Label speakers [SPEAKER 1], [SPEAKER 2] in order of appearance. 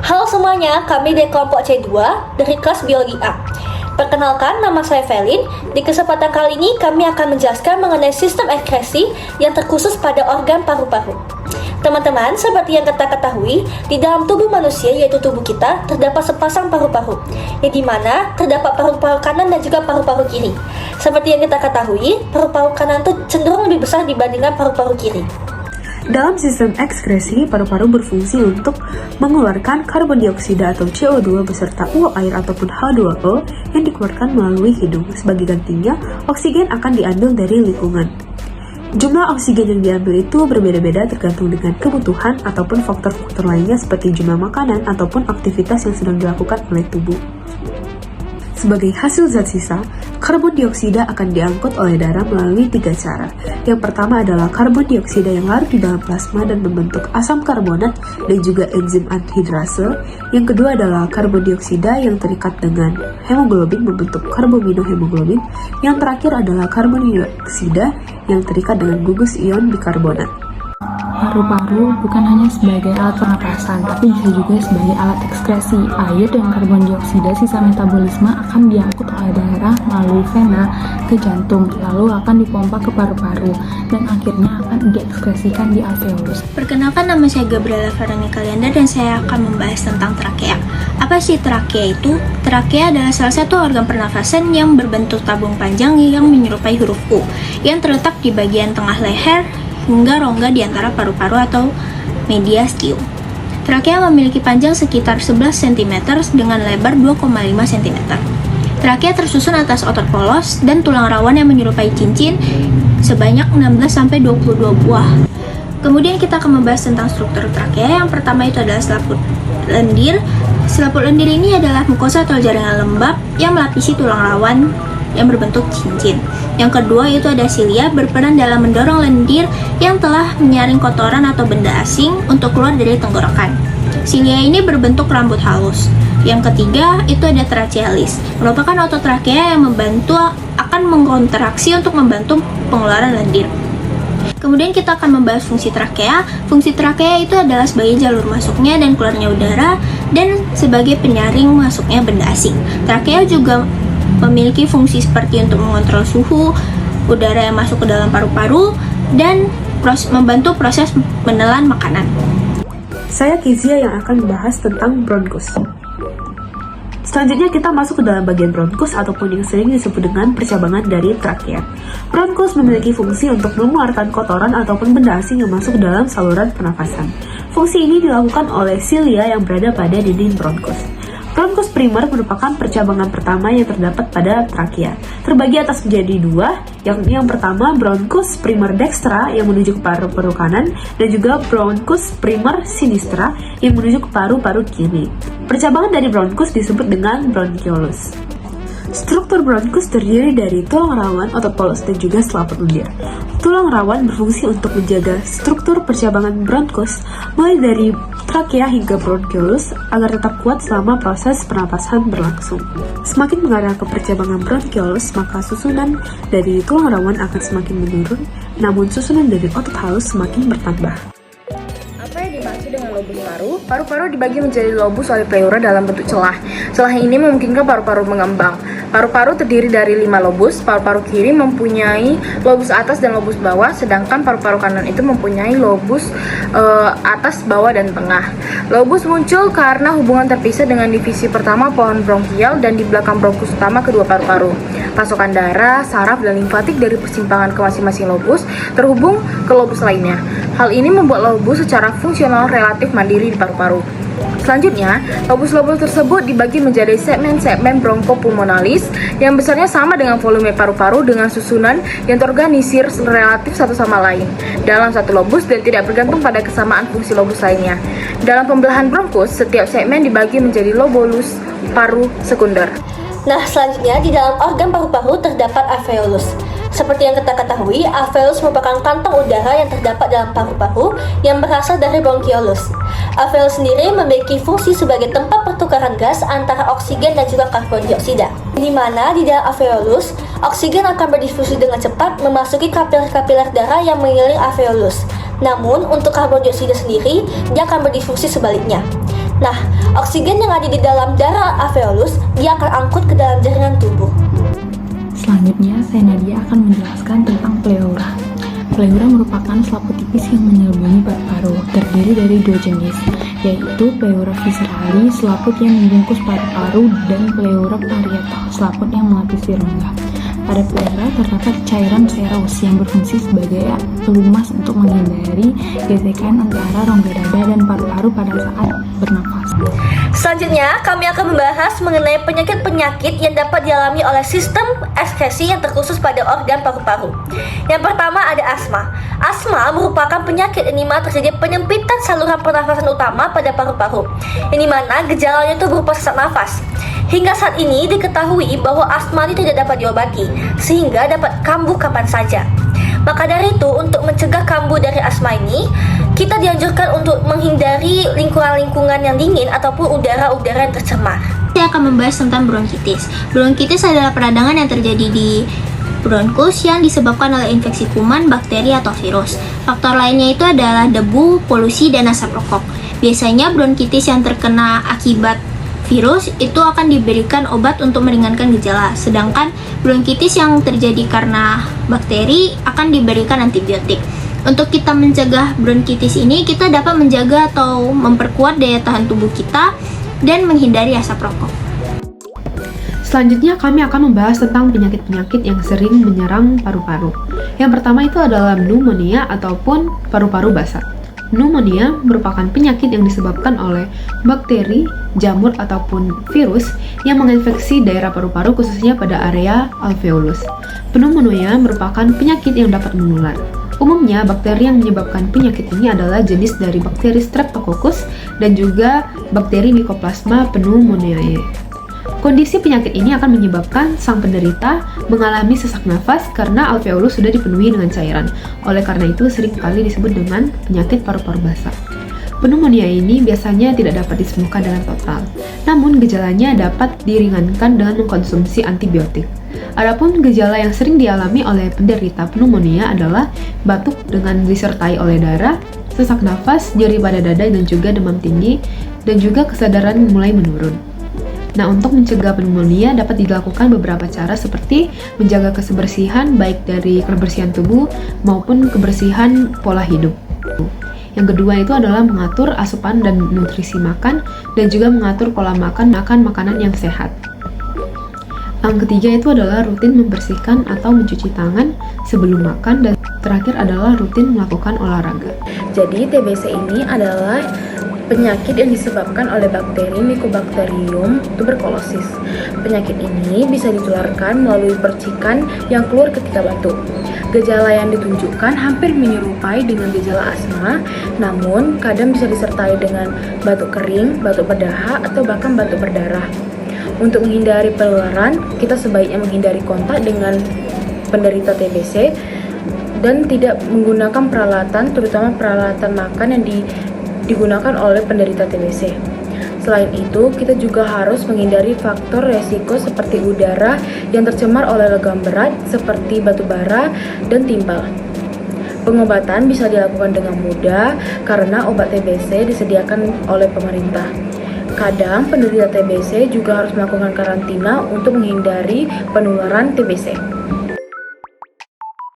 [SPEAKER 1] Halo semuanya, kami dari kelompok C2 dari kelas Biologi A. Perkenalkan, nama saya Felin. Di kesempatan kali ini kami akan menjelaskan mengenai sistem ekskresi yang terkhusus pada organ paru-paru. Teman-teman, seperti yang kita ketahui, di dalam tubuh manusia, yaitu tubuh kita, terdapat sepasang paru-paru, yang dimana terdapat paru-paru kanan dan juga paru-paru kiri. Seperti yang kita ketahui, paru-paru kanan itu cenderung lebih besar dibandingkan paru-paru kiri.
[SPEAKER 2] Dalam sistem ekskresi, paru-paru berfungsi untuk mengeluarkan karbon dioksida atau CO2 beserta uap air ataupun H2O yang dikeluarkan melalui hidung. Sebagai gantinya, oksigen akan diambil dari lingkungan. Jumlah oksigen yang diambil itu berbeda-beda tergantung dengan kebutuhan ataupun faktor-faktor lainnya seperti jumlah makanan ataupun aktivitas yang sedang dilakukan oleh tubuh. Sebagai hasil zat sisa, karbon dioksida akan diangkut oleh darah melalui 3 cara. Yang pertama adalah karbon dioksida yang larut di dalam plasma dan membentuk asam karbonat dan juga enzim anhidrase. Yang kedua adalah karbon dioksida yang terikat dengan hemoglobin membentuk karbaminohemoglobin. Yang terakhir adalah karbon dioksida yang terikat dengan gugus ion bikarbonat.
[SPEAKER 3] Paru-paru bukan hanya sebagai alat pernapasan, tapi bisa juga sebagai alat ekskresi. Air dan karbon dioksida sisa metabolisme akan diangkut oleh darah melalui vena ke jantung, lalu akan dipompa ke paru-paru, dan akhirnya akan diekskresikan di alveolus.
[SPEAKER 4] Perkenalkan, nama saya Gabriela Veronica Lianda dan saya akan membahas tentang trakea. Apa sih trakea itu? Trakea adalah salah satu organ pernafasan yang berbentuk tabung panjang yang menyerupai huruf U, yang terletak di bagian tengah leher hingga rongga di antara paru-paru atau mediastinum. Trakea memiliki panjang sekitar 11 cm dengan lebar 2,5 cm. Trakea tersusun atas otot polos dan tulang rawan yang menyerupai cincin sebanyak 16-22 buah. Kemudian kita akan membahas tentang struktur trakea. Yang pertama itu adalah selaput lendir. Selaput lendir ini adalah mukosa atau jaringan lembab yang melapisi tulang rawan yang berbentuk cincin. Yang kedua itu ada silia, berperan dalam mendorong lendir yang telah menyaring kotoran atau benda asing untuk keluar dari tenggorokan. Silia ini berbentuk rambut halus. Yang ketiga itu ada trachealis, merupakan otot trakea yang akan mengkontraksi untuk membantu pengeluaran lendir. Kemudian kita akan membahas fungsi trakea. Fungsi trakea itu adalah sebagai jalur masuknya dan keluarnya udara dan sebagai penyaring masuknya benda asing. Trakea juga memiliki fungsi seperti untuk mengontrol suhu udara yang masuk ke dalam paru-paru dan membantu proses menelan makanan.
[SPEAKER 2] Saya Kizia yang akan membahas tentang bronkus. Selanjutnya kita masuk ke dalam bagian bronkus ataupun yang sering disebut dengan percabangan dari trakea. Bronkus memiliki fungsi untuk mengeluarkan kotoran ataupun benda asing yang masuk ke dalam saluran pernafasan. Fungsi ini dilakukan oleh silia yang berada pada dinding bronkus. Bronkus primer merupakan percabangan pertama yang terdapat pada trakea. Terbagi atas menjadi dua, yang pertama bronkus primer dextra yang menuju ke paru-paru kanan dan juga bronkus primer sinistra yang menuju ke paru-paru kiri. Percabangan dari bronkus disebut dengan bronkiolus. Struktur bronkus terdiri dari tulang rawan, otot polos, dan juga selaput lendir. Tulang rawan berfungsi untuk menjaga struktur percabangan bronkus mulai dari trakea hingga bronkiolus agar tetap kuat selama proses pernapasan berlangsung. Semakin mengarah ke percabangan bronkiolus, maka susunan dari tulang rawan akan semakin menurun, namun susunan dari otot halus semakin bertambah.
[SPEAKER 5] Apa yang dimaksud dengan lobus paru? Paru-paru dibagi menjadi lobus oleh pleura dalam bentuk celah. Celah ini memungkinkan paru-paru mengembang. Paru-paru terdiri dari 5 lobus. Paru-paru kiri mempunyai lobus atas dan lobus bawah, sedangkan paru-paru kanan itu mempunyai lobus atas, bawah, dan tengah. Lobus muncul karena hubungan terpisah dengan divisi pertama pohon bronkial dan di belakang bronkus utama kedua paru-paru. Pasokan darah, saraf, dan limfatik dari persimpangan ke masing-masing lobus terhubung ke lobus lainnya. Hal ini membuat lobus secara fungsional relatif mandiri di paru-paru. Selanjutnya, lobus-lobus tersebut dibagi menjadi segmen-segmen bronkopulmonalis yang besarnya sama dengan volume paru-paru dengan susunan yang terorganisir relatif satu sama lain dalam satu lobus dan tidak bergantung pada kesamaan fungsi lobus lainnya. Dalam pembelahan bronkus, setiap segmen dibagi menjadi lobulus paru sekunder.
[SPEAKER 1] Nah, selanjutnya di dalam organ paru-paru terdapat alveolus. Seperti yang kita ketahui, alveolus merupakan kantong udara yang terdapat dalam paru-paru yang berasal dari bronkiolus. Alveolus sendiri memiliki fungsi sebagai tempat pertukaran gas antara oksigen dan juga karbon dioksida. Di mana di dalam alveolus, oksigen akan berdifusi dengan cepat memasuki kapiler-kapiler darah yang mengelilingi alveolus. Namun, untuk karbon dioksida sendiri, dia akan berdifusi sebaliknya. Nah, oksigen yang ada di dalam darah alveolus dia akan angkut ke dalam jaringan tubuh.
[SPEAKER 3] Selanjutnya, saya Nadia akan menjelaskan tentang pleura. Pleura merupakan selaput tipis yang menyelubungi paru-paru, terdiri dari dua jenis, yaitu pleura viscerali, selaput yang membungkus paru-paru, dan pleura parietal, selaput yang melapisi rongga. Pada pleura terdapat cairan serous yang berfungsi sebagai pelumas untuk menghindari gesekan antara rongga dada dan paru-paru pada saat bernafas.
[SPEAKER 1] Selanjutnya, kami akan membahas mengenai penyakit-penyakit yang dapat dialami oleh sistem ekskresi yang terkhusus pada organ paru-paru. Yang pertama ada asma. Asma merupakan penyakit yang dimana terjadi penyempitan saluran pernafasan utama pada paru-paru, yang dimana gejalanya itu berupa sesak nafas. Hingga saat ini diketahui bahwa asma ini tidak dapat diobati, sehingga dapat kambuh kapan saja. Maka dari itu, untuk mencegah kambuh dari asma ini, kita dianjurkan untuk menghindari lingkungan-lingkungan yang dingin ataupun udara-udara yang tercemar.
[SPEAKER 4] Saya akan membahas tentang bronkitis. Bronkitis adalah peradangan yang terjadi di bronkus yang disebabkan oleh infeksi kuman, bakteri, atau virus. Faktor lainnya itu adalah debu, polusi, dan asap rokok. Biasanya bronkitis yang terkena akibat virus itu akan diberikan obat untuk meringankan gejala, sedangkan bronkitis yang terjadi karena bakteri akan diberikan antibiotik. Untuk kita mencegah bronkitis ini, kita dapat menjaga atau memperkuat daya tahan tubuh kita dan menghindari asap rokok.
[SPEAKER 2] Selanjutnya kami akan membahas tentang penyakit-penyakit yang sering menyerang paru-paru. Yang pertama itu adalah pneumonia ataupun paru-paru basah. Pneumonia merupakan penyakit yang disebabkan oleh bakteri, jamur, ataupun virus yang menginfeksi daerah paru-paru khususnya pada area alveolus. Pneumonia merupakan penyakit yang dapat menular. Umumnya, bakteri yang menyebabkan penyakit ini adalah jenis dari bakteri Streptococcus dan juga bakteri Mycoplasma pneumoniae. Kondisi penyakit ini akan menyebabkan sang penderita mengalami sesak nafas karena alveolus sudah dipenuhi dengan cairan. Oleh karena itu, seringkali disebut dengan penyakit paru-paru basah. Pneumonia ini biasanya tidak dapat disembuhkan dengan total, namun gejalanya dapat diringankan dengan mengkonsumsi antibiotik. Adapun gejala yang sering dialami oleh penderita pneumonia adalah batuk dengan disertai oleh darah, sesak nafas, nyeri pada dada, dan juga demam tinggi, dan juga kesadaran mulai menurun. Nah, untuk mencegah pneumonia dapat dilakukan beberapa cara seperti menjaga kebersihan baik dari kebersihan tubuh maupun kebersihan pola hidup. Yang kedua itu adalah mengatur asupan dan nutrisi makan dan juga mengatur pola makan makanan yang sehat. Yang ketiga itu adalah rutin membersihkan atau mencuci tangan sebelum makan, dan terakhir adalah rutin melakukan olahraga.
[SPEAKER 5] Jadi TBC ini adalah penyakit yang disebabkan oleh bakteri Mycobacterium tuberculosis. Penyakit ini bisa ditularkan melalui percikan yang keluar ketika batuk. Gejala yang ditunjukkan hampir menyerupai dengan gejala asma, namun kadang bisa disertai dengan batuk kering, batuk berdahak, atau bahkan batuk berdarah. Untuk menghindari penularan, kita sebaiknya menghindari kontak dengan penderita TBC dan tidak menggunakan peralatan, terutama peralatan makan yang digunakan oleh penderita TBC. Selain itu, kita juga harus menghindari faktor resiko seperti udara yang tercemar oleh logam berat seperti batu bara dan timbal. Pengobatan bisa dilakukan dengan mudah karena obat TBC disediakan oleh pemerintah. Kadang penderita TBC juga harus melakukan karantina untuk menghindari penularan TBC.